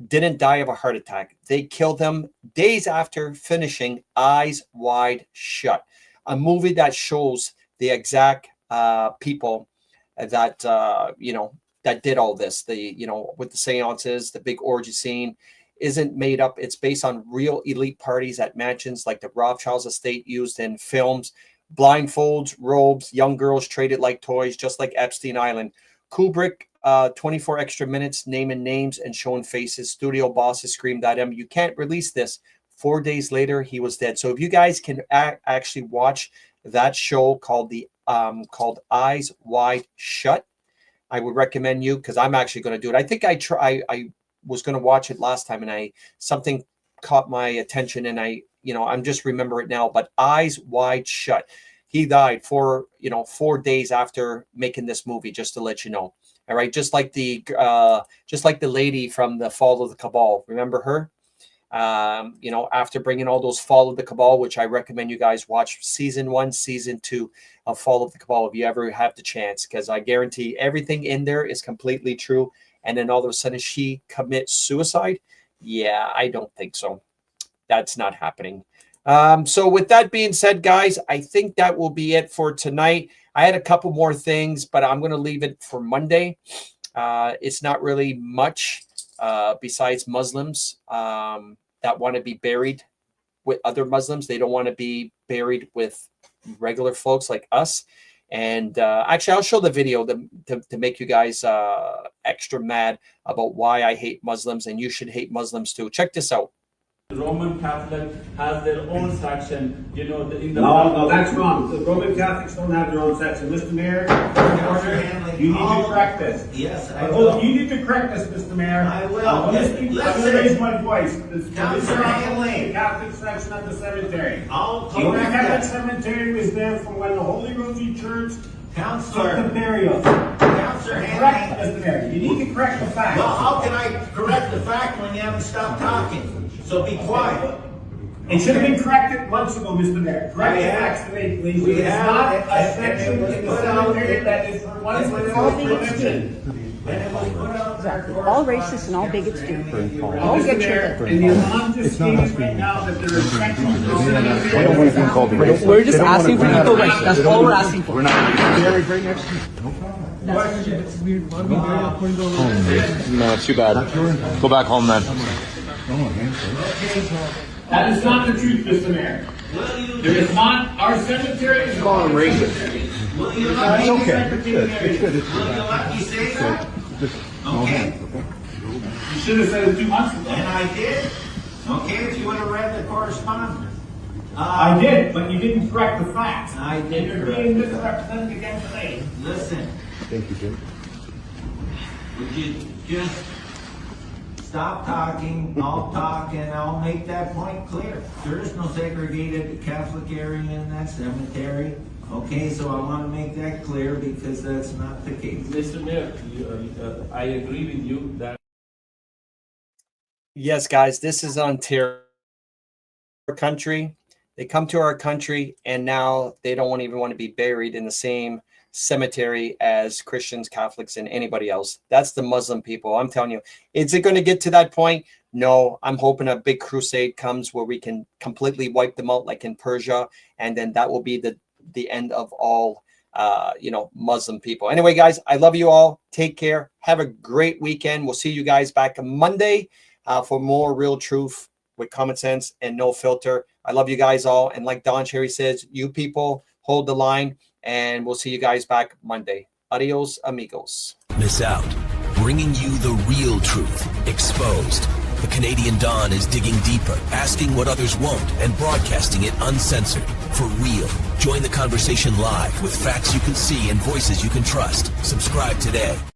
[SPEAKER 3] didn't die of a heart attack. They killed him days after finishing Eyes Wide Shut, a movie that shows the exact people that, that did all this, with the seances, the big orgy scene isn't made up. It's based on real elite parties at mansions like the Rothschilds estate used in films, blindfolds, robes, young girls traded like toys, just like Epstein Island. Kubrick, 24 extra minutes, naming names and showing faces. Studio bosses screamed at him, "You can't release this." 4 days later, he was dead. So if you guys can actually watch that show called Eyes Wide Shut, I would recommend you, because I'm actually going to do it. I think I was going to watch it last time, and something caught my attention, and I'm just remember it now. But Eyes Wide Shut. He died 4 days after making this movie, just to let you know. All right, just like the lady from the Fall of the Cabal. Remember her? After bringing all those Fall of the Cabal, which I recommend you guys watch season 1, season 2 of Fall of the Cabal if you ever have the chance, because I guarantee everything in there is completely true. And then all of a sudden she commits suicide. Yeah, I don't think so. That's not happening. So with that being said, guys, I think that will be it for tonight. I had a couple more things, but I'm going to leave it for Monday. It's not really much besides Muslims that want to be buried with other Muslims. They don't want to be buried with regular folks like us. And actually, I'll show the video to make you guys extra mad about why I hate Muslims, and you should hate Muslims too. Check this out.
[SPEAKER 14] The Roman Catholic has their own section,
[SPEAKER 15] No, that's wrong. The Roman Catholics don't have their own section. Mr. Mayor, you need to correct this.
[SPEAKER 10] Yes, I will.
[SPEAKER 15] You need to correct this, Mr. Mayor.
[SPEAKER 10] I will.
[SPEAKER 15] I'm going to raise my voice. This is
[SPEAKER 10] Councilor Hanley.
[SPEAKER 15] the Catholic section of the cemetery.
[SPEAKER 10] I'll
[SPEAKER 15] The
[SPEAKER 10] correct
[SPEAKER 15] Catholic
[SPEAKER 10] that.
[SPEAKER 15] cemetery was there from when the Holy Rosie Church
[SPEAKER 10] Councilor.
[SPEAKER 15] took the burial.
[SPEAKER 10] Councilor
[SPEAKER 15] Correct,
[SPEAKER 10] Hanley.
[SPEAKER 15] Mr. Mayor. You need to correct the facts.
[SPEAKER 10] Well, how can I correct the fact when you haven't stopped talking? So be quiet.
[SPEAKER 15] It should have been corrected months ago, Mr. Mayor. Correct the facts today, please.
[SPEAKER 10] We
[SPEAKER 15] It's
[SPEAKER 10] have-
[SPEAKER 15] not a section
[SPEAKER 10] it was
[SPEAKER 15] in the
[SPEAKER 10] put out-
[SPEAKER 15] cemetery that is for one religion.
[SPEAKER 16] All racists and all bigots do. All
[SPEAKER 15] Mr.
[SPEAKER 16] get
[SPEAKER 15] Mayor,
[SPEAKER 16] you.
[SPEAKER 15] and the alarm just stated right now that there are sections of the cemetery.
[SPEAKER 2] I don't want to be called racist.
[SPEAKER 16] We're just asking for equal rights. That's all we're asking for.
[SPEAKER 2] We're not buried right next to you. No problem. No, it's too bad. Go back home then.
[SPEAKER 15] That is not the truth, Mr. Mayor. There is not, our cemetery is.
[SPEAKER 10] Call him racist.
[SPEAKER 15] It's okay. It's good. It's good.
[SPEAKER 10] Will you let me say that? Okay.
[SPEAKER 15] You should have said it 2 months ago.
[SPEAKER 10] And I did. Okay, if you would have read the correspondence.
[SPEAKER 15] I did, but you didn't correct the facts.
[SPEAKER 10] I did
[SPEAKER 15] You're
[SPEAKER 10] correct
[SPEAKER 15] being
[SPEAKER 10] the facts.
[SPEAKER 15] misrepresented again today.
[SPEAKER 10] Listen,
[SPEAKER 2] Thank you, Jim.
[SPEAKER 10] would you just stop talking, I'll talk, and I'll make that point clear. There is no segregated Catholic area in that cemetery. Okay, so I want to make that clear because that's not the case.
[SPEAKER 14] Mr. Mayor, I agree with you that.
[SPEAKER 3] Yes, guys, this is Ontario country. They come to our country, and now they don't even want to be buried in the same cemetery as Christians, Catholics, and anybody else. That's the Muslim people. I'm telling you, is it going to get to that point? No, I'm hoping a big crusade comes where we can completely wipe them out like in Persia, and then that will be the end of all Muslim people. Anyway, guys, I love you all. Take care. Have a great weekend. We'll see you guys back on Monday for more real truth with common sense and no filter. I love you guys all. And like Don Cherry says, you people hold the line, and we'll see you guys back Monday. Adios, amigos.
[SPEAKER 17] Miss out. Bringing you the real truth, exposed, The Canadian Dawn is digging deeper, asking what others won't, and broadcasting it uncensored. For real. Join the conversation live with facts you can see and voices you can trust. Subscribe today.